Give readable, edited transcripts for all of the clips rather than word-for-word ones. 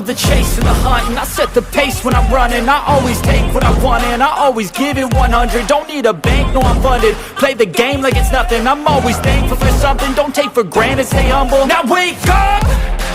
love the chase and the hunt, and I set the pace when I'm running. I always take what I want and I always give it 100. Don't need a bank, no I'm funded. Play the game like it's nothing. I'm always thankful for something. Don't take for granted, stay humble. Now wake up,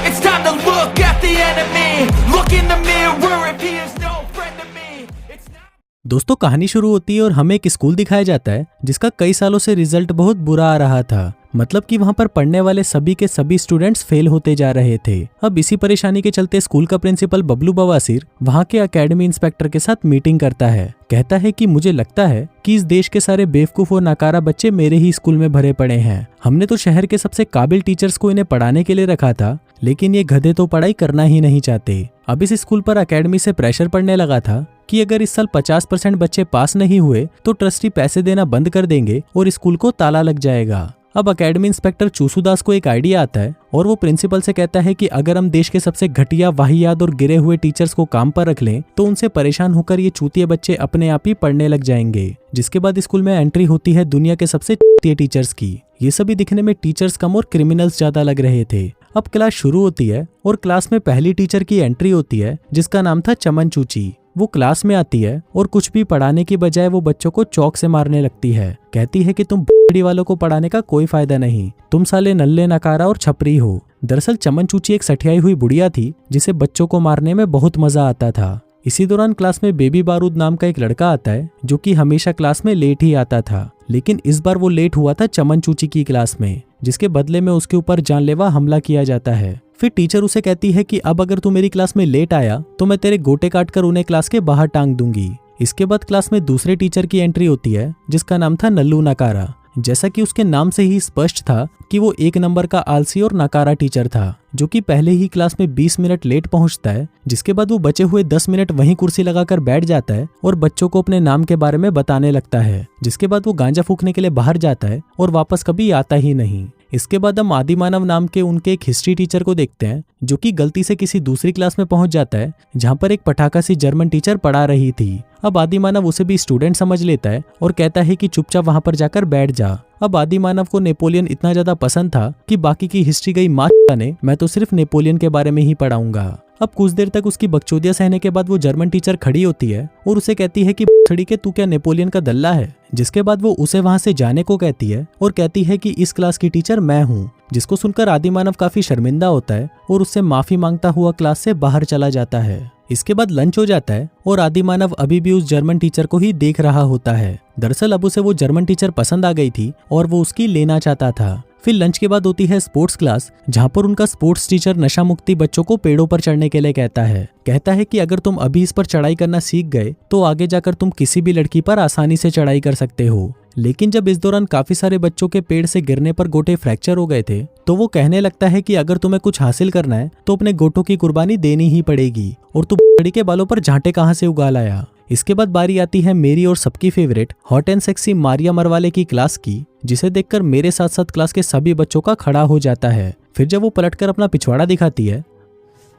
it's time to look at the enemy. Look in the mirror if he is no friend to me. It's not... दोस्तों कहानी शुरू होती है और हमें एक school दिखाया जाता है जिसका कई सालों से रिजल्ट बहुत बुरा आ रहा था। मतलब कि वहां पर पढ़ने वाले सभी के सभी स्टूडेंट्स फेल होते जा रहे थे। अब इसी परेशानी के चलते स्कूल का प्रिंसिपल बबलू बवासीर वहां के एकेडमी इंस्पेक्टर के साथ मीटिंग करता है। कहता है कि मुझे लगता है कि इस देश के सारे बेवकूफ और नाकारा बच्चे मेरे ही स्कूल में भरे पड़े हैं। हमने तो शहर के सबसे काबिल टीचर्स को इन्हें पढ़ाने के लिए रखा था, लेकिन ये गधे तो पढ़ाई करना ही नहीं चाहते। अब इस स्कूल पर एकेडमी से प्रेशर पड़ने लगा था कि अगर इस साल 50% बच्चे पास नहीं हुए तो ट्रस्टी पैसे देना बंद कर देंगे और स्कूल को ताला लग जाएगा। अब एकेडमी इंस्पेक्टर चूसूदास को एक आइडिया आता है और वो प्रिंसिपल से कहता है कि अगर हम देश के सबसे घटिया, वाहियात और गिरे हुए टीचर्स को काम पर रख लें तो उनसे परेशान होकर ये चूतिए बच्चे अपने आप ही पढ़ने लग जाएंगे। जिसके बाद स्कूल में एंट्री होती है दुनिया के सबसे चूतिए टीचर्स की। ये सभी दिखने में टीचर्स कम और क्रिमिनल्स ज्यादा लग रहे थे। अब क्लास शुरू होती है और क्लास में पहली टीचर की एंट्री होती है जिसका नाम था चमन चूची। वो क्लास में आती है और कुछ भी पढ़ाने की बजाय वो बच्चों को चौक से मारने लगती है। कहती है कि तुम बड़ी वालों को पढ़ाने का कोई फायदा नहीं, तुम साले नल्ले नकारा और छपरी हो। दरअसल चमन चूची एक सठियाई हुई बुढ़िया थी जिसे बच्चों को मारने में बहुत मजा आता था। इसी दौरान क्लास में बेबी बारूद नाम का एक लड़का आता है जो कि हमेशा क्लास में लेट ही आता था, लेकिन इस बार वो लेट हुआ था चमन चूची की क्लास में, जिसके बदले में उसके ऊपर जानलेवा हमला किया जाता है। फिर टीचर उसे कहती है कि अब अगर तू मेरी क्लास में लेट आया तो मैं तेरे गोटे काट कर उन्हें क्लास के बाहर टांग दूंगी। इसके बाद क्लास में दूसरे टीचर की एंट्री होती है जिसका नाम था नल्लू नकारा। जैसा कि उसके नाम से ही स्पष्ट था कि वो एक नंबर का आलसी और नकारा टीचर था, जो कि पहले ही क्लास में 20 मिनट लेट पहुंचता है। जिसके बाद वो बचे हुए 10 मिनट वहीं कुर्सी लगाकर बैठ जाता है और बच्चों को अपने नाम के बारे में बताने लगता है। जिसके बाद वो गांजा फूकने के लिए बाहर जाता है और वापस कभी आता ही नहीं। इसके बाद हम आदिमानव नाम के उनके एक हिस्ट्री टीचर को देखते हैं जो कि गलती से किसी दूसरी क्लास में पहुंच जाता है जहां पर एक पटाखा सी जर्मन टीचर पढ़ा रही थी। अब आदिमानव उसे भी स्टूडेंट समझ लेता है और कहता है कि चुपचाप वहां पर जाकर बैठ जा। अब आदिमानव को नेपोलियन इतना ज्यादा पसंद था कि बाकी की हिस्ट्री गई माँ ने, मैं तो सिर्फ नेपोलियन के बारे में ही पढ़ाऊंगा। अब कुछ देर तक उसकी बकचोदियां सहने के बाद वो जर्मन टीचर खड़ी होती है और उसे कहती है कि छड़ी के तू क्या नेपोलियन का दल्ला है। जिसके बाद वो उसे वहां से जाने को कहती है और कहती है कि इस क्लास की टीचर मैं हूँ। जिसको सुनकर आदिमानव काफी शर्मिंदा होता है और उससे माफी मांगता हुआ क्लास से बाहर चला जाता है। इसके बाद लंच हो जाता है और आदिमानव अभी भी उस जर्मन टीचर को ही देख रहा होता है। दरअसल अब उसे वो जर्मन टीचर पसंद आ गई थी और वो उसकी लेना चाहता था। फिर लंच के बाद होती है स्पोर्ट्स क्लास, जहां पर उनका स्पोर्ट्स टीचर नशा मुक्ति बच्चों को पेड़ों पर चढ़ने के लिए कहता है कि अगर तुम अभी इस पर चढ़ाई करना सीख गए तो आगे जाकर तुम किसी भी लड़की पर आसानी से चढ़ाई कर सकते हो। लेकिन जब इस दौरान काफी सारे बच्चों के पेड़ से गिरने पर गोटे फ्रैक्चर हो गए थे तो वो कहने लगता है कि अगर तुम्हें कुछ हासिल करना है तो अपने गोटों की कुर्बानी देनी ही पड़ेगी और तू बड़ी के बालों पर झांटे कहाँ से उगा लाया। इसके बाद बारी आती है मेरी और सबकी favourite hot and sexy Maria मरवाले की क्लास की, जिसे देखकर मेरे साथ साथ क्लास के सभी बच्चों का खड़ा हो जाता है। फिर जब वो पलटकर अपना पिछवाड़ा दिखाती है,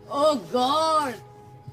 ओह गॉड,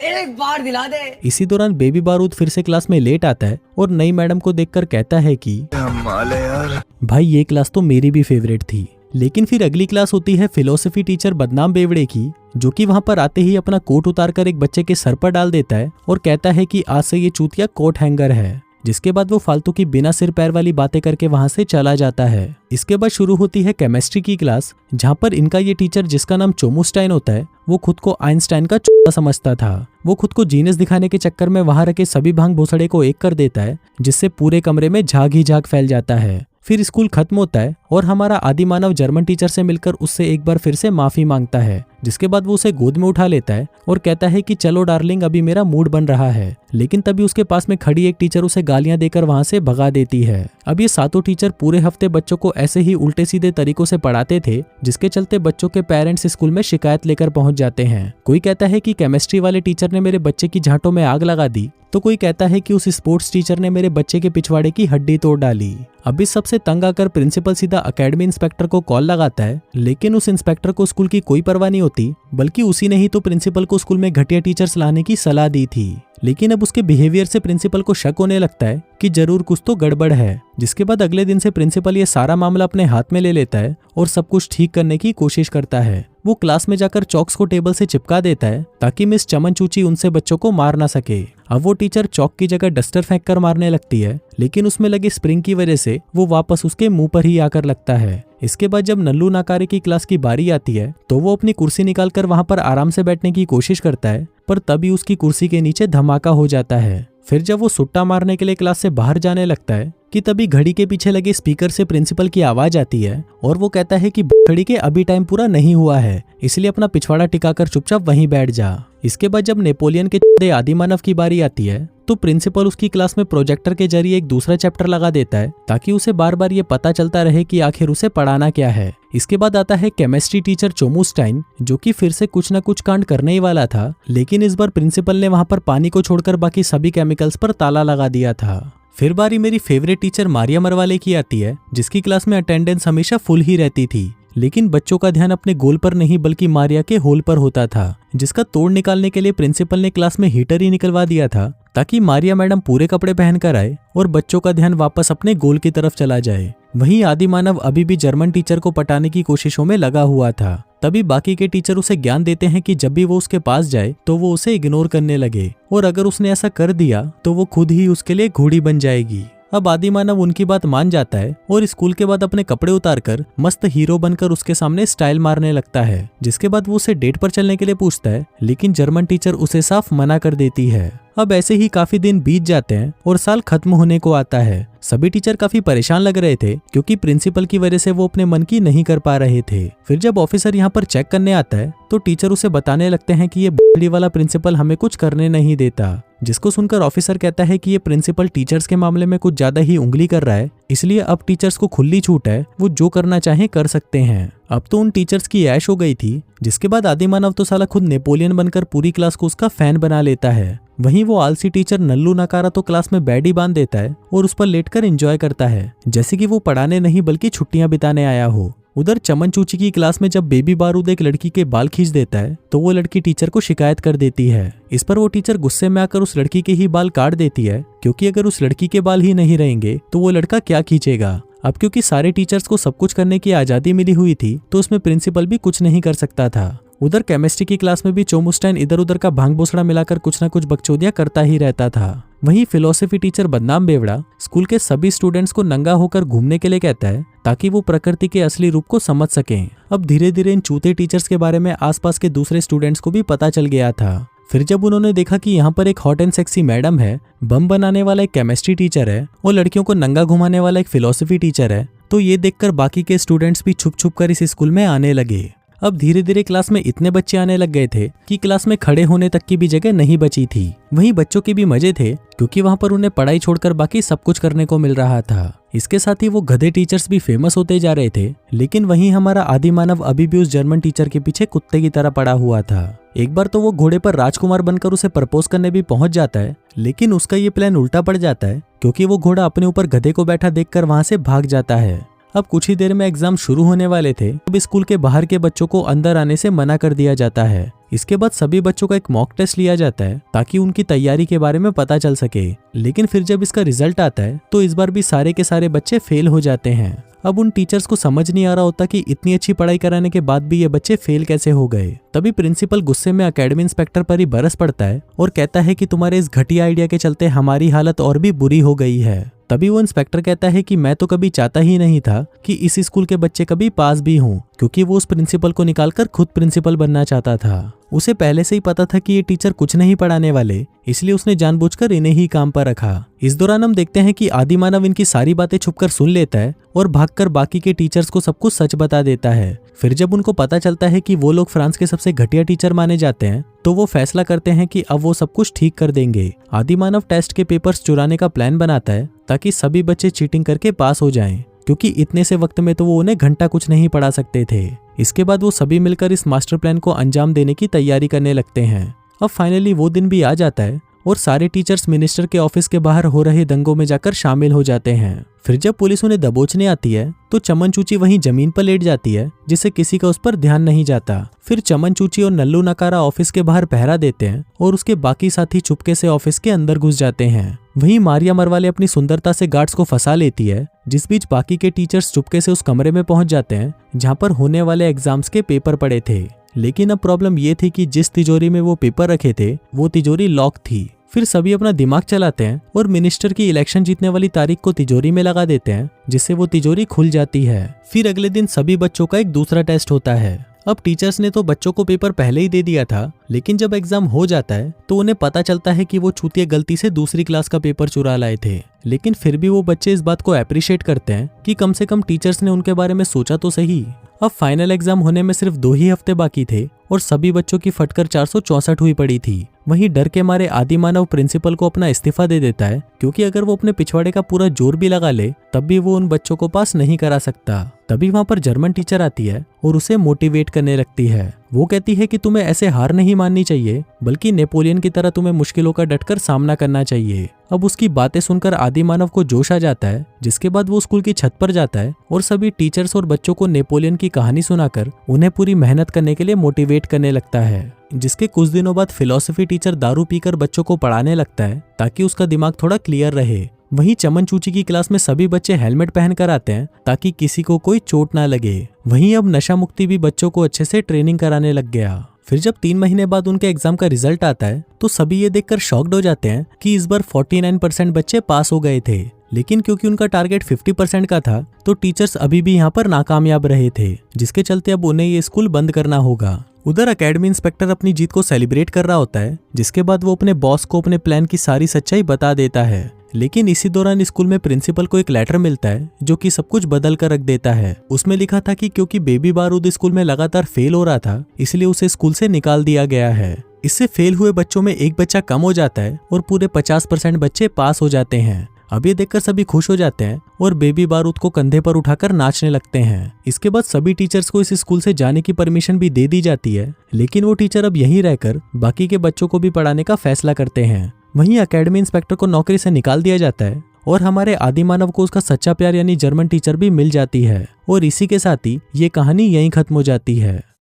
एक बार दिला दे। इसी दौरान बेबी बारूद फिर से क्लास में लेट आता है और नई मैडम को देखकर कहता है कि यार भाई ये क्लास तो मेरी भी फेवरेट थी। लेकिन फिर अगली क्लास होती है फिलोसफी टीचर बदनाम बेवड़े की, जो कि वहां पर आते ही अपना कोट उतारकर एक बच्चे के सर पर डाल देता है और कहता है कि आज से ये चूतिया कोट हैंगर है। जिसके बाद वो फालतू की बिना सिर पैर वाली बातें करके वहां से चला जाता है। इसके बाद शुरू होती है केमिस्ट्री की क्लास, जहां पर इनका ये टीचर जिसका नाम चोमुस्टाइन होता है वो खुद को आइंस्टाइन का चोटा समझता था। वो खुद को जीनियस दिखाने के चक्कर में वहां रखे सभी भांग भूसड़े को एक कर देता है, जिससे पूरे कमरे में झाग ही झाग फैल जाता है। फिर स्कूल खत्म होता है और हमारा आदिमानव जर्मन टीचर से मिलकर उससे एक बार फिर से माफी मांगता है। जिसके बाद वो उसे गोद में उठा लेता है और कहता है कि चलो डार्लिंग अभी मेरा मूड बन रहा है। लेकिन तभी उसके पास में खड़ी एक टीचर उसे गालियां देकर वहां से भगा देती है। अब ये सातों टीचर पूरे हफ्ते बच्चों को ऐसे ही उल्टे सीधे तरीकों से पढ़ाते थे, जिसके चलते बच्चों के पेरेंट्स स्कूल में शिकायत लेकर पहुंच जाते हैं। कोई कहता है कि केमिस्ट्री वाले टीचर ने मेरे बच्चे की झांटों में आग लगा दी, तो कोई कहता है कि उस स्पोर्ट्स टीचर ने मेरे बच्चे के पिछवाड़े की हड्डी तोड़ डाली। अब इस सबसे तंग आकर प्रिंसिपल सीधा एकेडमी इंस्पेक्टर को कॉल लगाता है, लेकिन उस इंस्पेक्टर को स्कूल की कोई परवाह नहीं होती, बल्कि उसी ने ही तो प्रिंसिपल को स्कूल में घटिया टीचर्स लाने की सलाह दी थी। लेकिन अब उसके बिहेवियर से प्रिंसिपल को शक होने लगता है कि जरूर कुछ तो गड़बड़ है। जिसके बाद अगले दिन से प्रिंसिपल ये सारा मामला अपने हाथ में ले लेता है और सब कुछ ठीक करने की कोशिश करता है। वो क्लास में जाकर चॉक्स को टेबल से चिपका देता है ताकि मिस चमन चूची उनसे बच्चों को मार ना सके। अब वो टीचर चॉक की जगह डस्टर फेंक कर मारने लगती है, लेकिन उसमें लगे स्प्रिंग की वजह से वो वापस उसके मुंह पर ही आकर लगता है। इसके बाद जब नल्लू नाकारे की क्लास की बारी आती है तो वो अपनी कुर्सी निकालकर वहां पर आराम से बैठने की कोशिश करता है, पर तभी उसकी कुर्सी के नीचे धमाका हो जाता है। फिर जब वो सुट्टा मारने के लिए क्लास से बाहर जाने लगता है कि तभी घड़ी के पीछे लगे स्पीकर से प्रिंसिपल की आवाज आती है और वो कहता है कि घड़ी के अभी टाइम पूरा नहीं हुआ है, इसलिए अपना पिछवाड़ा टिकाकर चुपचाप वहीं बैठ जा। इसके बाद जब नेपोलियन के आदिमानव की बारी आती है तो प्रिंसिपल उसकी क्लास में प्रोजेक्टर के जरिए एक दूसरा चैप्टर लगा देता है ताकि उसे बार बार ये पता चलता रहे कि आखिर उसे पढ़ाना क्या है। इसके बाद आता है केमिस्ट्री टीचर चोमुस्टाइन, जो कि फिर से कुछ न कुछ कांड करने ही वाला था, लेकिन इस बार प्रिंसिपल ने वहां पर पानी को छोड़कर बाकी सभी केमिकल्स पर ताला लगा दिया था। फिर बारी मेरी फेवरेट टीचर मारिया मरवाले की आती है, जिसकी क्लास में अटेंडेंस हमेशा फुल ही रहती थी, लेकिन बच्चों का ध्यान अपने गोल पर नहीं बल्कि मारिया के होल पर होता था, जिसका तोड़ निकालने के लिए प्रिंसिपल ने क्लास में हीटर ही निकलवा दिया था ताकि मारिया मैडम पूरे कपड़े पहनकर आए और बच्चों का ध्यान वापस अपने गोल की तरफ चला जाए। वहीं आदिमानव अभी भी जर्मन टीचर को पटाने की कोशिशों में लगा हुआ था। तभी बाकी के टीचर उसे ज्ञान देते हैं कि जब भी वो उसके पास जाए तो वो उसे इग्नोर करने लगे, और अगर उसने ऐसा कर दिया तो वो खुद ही उसके लिए घोड़ी बन जाएगी। अब आदिमानव उनकी बात मान जाता है और स्कूल के बाद अपने कपड़े उतारकर मस्त हीरो बनकर उसके सामने स्टाइल मारने लगता है। जिसके बाद वो उसे डेट पर चलने के लिए पूछता है, लेकिन जर्मन टीचर उसे साफ मना कर देती है। अब ऐसे ही काफी दिन बीत जाते हैं और साल खत्म होने को आता है। सभी टीचर काफी परेशान लग रहे थे क्योंकि प्रिंसिपल की वजह से वो अपने मन की नहीं कर पा रहे थे। फिर जब ऑफिसर यहाँ पर चेक करने आता है तो टीचर उसे बताने लगते हैं कि ये बड़ी वाला प्रिंसिपल हमें कुछ करने नहीं देता, जिसको सुनकर ऑफिसर कहता है कि ये प्रिंसिपल टीचर्स के मामले में कुछ ज्यादा ही उंगली कर रहा है, इसलिए अब टीचर्स को खुली छूट है, वो जो करना चाहे कर सकते हैं। अब तो उन टीचर्स की ऐश हो गई थी। जिसके बाद आदिमानव तो साला खुद नेपोलियन बनकर पूरी क्लास को उसका फैन बना लेता है। वहीं वो आलसी टीचर नल्लू नकारा तो क्लास में बेड ही बांध देता है और उस पर लेटकर एंजॉय करता है, जैसे कि वो पढ़ाने नहीं बल्कि छुट्टियां बिताने आया हो। उधर चमन चूची की क्लास में जब बेबी बारूद एक लड़की के बाल खींच देता है तो वो लड़की टीचर को शिकायत कर देती है। इस पर वो टीचर गुस्से में आकर उस लड़की के ही बाल काट देती है, क्योंकि अगर उस लड़की के बाल ही नहीं रहेंगे तो वो लड़का क्या खींचेगा। अब क्योंकि सारे टीचर्स को सब कुछ करने की आजादी मिली हुई थी तो उसमें प्रिंसिपल भी कुछ नहीं कर सकता था। उधर केमिस्ट्री की क्लास में भी चोमुस्टाइन इधर उधर का भांग भूसड़ा मिलाकर कुछ न कुछ बकचोदियां करता ही रहता था। वहीं फिलोसफी टीचर बदनाम बेवड़ा स्कूल के सभी स्टूडेंट्स को नंगा होकर घूमने के लिए कहता है ताकि वो प्रकृति के असली रूप को समझ सकें। अब धीरे धीरे इन चूते टीचर्स के बारे में आसपास के दूसरे स्टूडेंट्स को भी पता चल गया था। फिर जब उन्होंने देखा कि यहाँ पर एक हॉट एंड सेक्सी मैडम है, बम बनाने वाला एक केमिस्ट्री टीचर है और लड़कियों को नंगा घुमाने वाला एक फिलोसफी टीचर है, तो ये देखकर बाकी के स्टूडेंट्स भी छुप छुप कर इस स्कूल में आने लगे। अब धीरे धीरे क्लास में इतने बच्चे आने लग गए थे कि क्लास में खड़े होने तक की भी जगह नहीं बची थी। वहीं बच्चों के भी मजे थे क्योंकि वहां पर उन्हें पढ़ाई छोड़कर बाकी सब कुछ करने को मिल रहा था। इसके साथ ही वो गधे टीचर्स भी फेमस होते जा रहे थे, लेकिन वहीं हमारा आदिमानव अभी भी उस जर्मन टीचर के पीछे कुत्ते की तरह पड़ा हुआ था। एक बार तो वो घोड़े पर राजकुमार बनकर उसे प्रपोज करने भी पहुंच जाता है, लेकिन उसका ये प्लान उल्टा पड़ जाता है क्योंकि वो घोड़ा अपने ऊपर गधे को बैठा देखकर वहां से भाग जाता है। अब कुछ ही देर में एग्जाम शुरू होने वाले थे, अब स्कूल के बाहर के बच्चों को अंदर आने से मना कर दिया जाता है। इसके बाद सभी बच्चों का एक मॉक टेस्ट लिया जाता है ताकि उनकी तैयारी के बारे में पता चल सके, लेकिन फिर जब इसका रिजल्ट आता है तो इस बार भी सारे के सारे बच्चे फेल हो जाते हैं। अब उन टीचर्स को समझ नहीं आ रहा होता कि इतनी अच्छी पढ़ाई कराने के बाद भी ये बच्चे फेल कैसे हो गए। तभी प्रिंसिपल गुस्से में एकेडमी इंस्पेक्टर पर ही बरस पड़ता है और कहता है कि तुम्हारे इस घटिया आइडिया के चलते हमारी हालत और भी बुरी हो गई है। तभी वो इंस्पेक्टर कहता है कि मैं तो कभी चाहता ही नहीं था कि इस स्कूल के बच्चे कभी पास भी हों, क्योंकि वो उस प्रिंसिपल को निकालकर खुद प्रिंसिपल बनना चाहता था। उसे पहले से ही पता था कि ये टीचर कुछ नहीं पढ़ाने वाले, इसलिए उसने जानबूझकर इन्हें ही काम पर रखा। इस दौरान हम देखते हैं कि आदिमानव इनकी सारी बातें छुपकर सुन लेता है और भागकर बाकी के टीचर्स को सब कुछ सच बता देता है। फिर जब उनको पता चलता है कि वो लोग फ्रांस के सबसे घटिया टीचर माने जाते हैं तो वो फैसला करते हैं कि अब वो सब कुछ ठीक कर देंगे। आदिमानव टेस्ट के पेपर्स चुराने का प्लान बनाता है ताकि सभी बच्चे चीटिंग करके पास हो जाएं, क्योंकि इतने से वक्त में तो वो उन्हें घंटा कुछ नहीं पढ़ा सकते थे। इसके बाद वो सभी मिलकर इस मास्टर प्लान को अंजाम देने की तैयारी करने लगते हैं। अब फाइनली वो दिन भी आ जाता है और सारे टीचर्स मिनिस्टर के ऑफिस के बाहर हो रहे दंगों में जाकर शामिल हो जाते हैं। फिर जब पुलिस उन्हें दबोचने आती है तो चमन चूची वहीं जमीन पर लेट जाती है, जिससे किसी का उस पर ध्यान नहीं जाता। फिर चमन चूची और नल्लू नकारा ऑफिस के बाहर पहरा देते हैं और उसके बाकी साथी चुपके से ऑफिस के अंदर घुस जाते हैं। वहीं मारिया मरवाले अपनी सुंदरता से गार्ड्स को फंसा लेती है, जिस बीच बाकी के टीचर्स चुपके से उस कमरे में पहुंच जाते हैं जहां पर होने वाले एग्जाम्स के पेपर पड़े थे। लेकिन अब प्रॉब्लम ये थी कि जिस तिजोरी में वो पेपर रखे थे वो तिजोरी लॉक थी। फिर सभी अपना दिमाग चलाते हैं और मिनिस्टर की इलेक्शन जीतने वाली तारीख को तिजोरी में लगा देते हैं, जिससे वो तिजोरी खुल जाती है। फिर अगले दिन सभी बच्चों का एक दूसरा टेस्ट होता है। अब टीचर्स ने तो बच्चों को पेपर पहले ही दे दिया था, लेकिन जब एग्जाम हो जाता है तो उन्हें पता चलता है कि वो चूतिया गलती से दूसरी क्लास का पेपर चुरा लाए थे। लेकिन फिर भी वो बच्चे इस बात को अप्रिशिएट करते हैं कि कम से कम टीचर्स ने उनके बारे में सोचा तो सही। अब फाइनल एग्जाम होने में सिर्फ 2 ही हफ्ते बाकी थे और सभी बच्चों की फटकर 464 हुई पड़ी थी। वहीं डर के मारे आदिमानव प्रिंसिपल को अपना इस्तीफा दे देता है, क्योंकि अगर वो अपने पिछवाड़े का पूरा जोर भी लगा ले तब भी वो उन बच्चों को पास नहीं करा सकता। तभी वहां पर जर्मन टीचर आती है और उसे मोटिवेट करने लगती है। वो कहती है कि तुम्हें ऐसे हार नहीं माननी चाहिए, बल्कि नेपोलियन की तरह तुम्हें मुश्किलों का डटकर सामना करना चाहिए। अब उसकी बातें सुनकर आदिमानव को जोश आ जाता है, जिसके बाद वो स्कूल की छत पर जाता है और सभी टीचर्स और बच्चों को नेपोलियन की कहानी सुनाकर उन्हें पूरी मेहनत करने के लिए मोटिवेट करने लगता है। जिसके कुछ दिनों बाद फिलॉसफी टीचर दारू पीकर बच्चों को पढ़ाने लगता है ताकि उसका दिमाग थोड़ा क्लियर रहे। वहीं चमन चूची की क्लास में सभी बच्चे हेलमेट पहनकर आते हैं ताकि किसी को कोई चोट ना लगे। वहीं अब नशा मुक्ति भी बच्चों को अच्छे से ट्रेनिंग कराने लग गया। फिर जब 3 महीने बाद उनके एग्जाम का रिजल्ट आता है तो सभी ये देखकर शॉक्ड हो जाते हैं कि इस बार 49% बच्चे पास हो गए थे। लेकिन क्योंकि उनका टारगेट 50% का था तो टीचर्स अभी भी यहाँ पर नाकामयाब रहे थे, जिसके चलते अब उन्हें ये स्कूल बंद करना होगा। उधर एकेडमी इंस्पेक्टर अपनी जीत को सेलिब्रेट कर रहा होता है, जिसके बाद वो अपने बॉस को अपने प्लान की सारी सच्चाई बता देता है। लेकिन इसी दौरान स्कूल में प्रिंसिपल को एक लेटर मिलता है जो कि सब कुछ बदल कर रख देता है। उसमें लिखा था कि क्योंकि बेबी बारूद स्कूल में लगातार फेल हो रहा था, इसलिए उसे स्कूल से निकाल दिया गया है। इससे फेल हुए बच्चों में एक बच्चा कम हो जाता है और पूरे 50% बच्चे पास हो जाते हैं। अब ये देखकर सभी खुश हो जाते हैं और बेबी बारूद को कंधे पर उठाकर नाचने लगते हैं। इसके बाद सभी टीचर्स को इस स्कूल से जाने की परमिशन भी दे दी जाती है, लेकिन वो टीचर अब यहीं रहकर बाकी के बच्चों को भी पढ़ाने का फैसला करते हैं। वहीं एकेडमी इंस्पेक्टर को नौकरी से निकाल दिया जाता है और हमारे आदिमानव को उसका सच्चा प्यार यानी जर्मन टीचर भी मिल जाती है। और इसी के साथ ही ये कहानी यहीं खत्म हो जाती है।